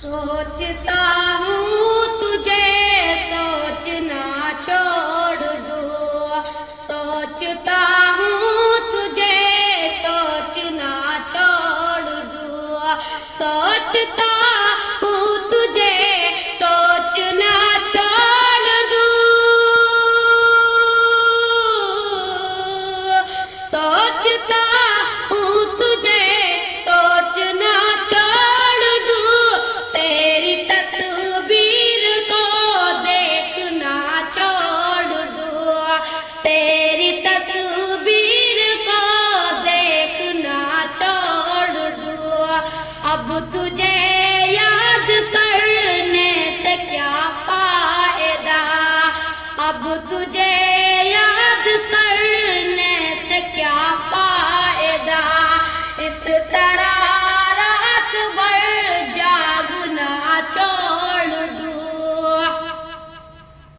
سوچتا ہوں تجھے سوچنا چھوڑ دوں، سوچتا ہوں تجھے سوچنا چھوڑ دوں، سوچتا ہوں تجھے سوچنا چھوڑ دوں، سوچتا ہوں تجھے سوچنا چھوڑ دوں، تیری تصویر کو دیکھنا چھوڑ دوں، تیری تصویر کو دیکھنا چھوڑ دوں، اب تجھے یاد کرنے سے کیا فائدہ، اب تجھے یاد کرنے سے کیا فائدہ، اس طرح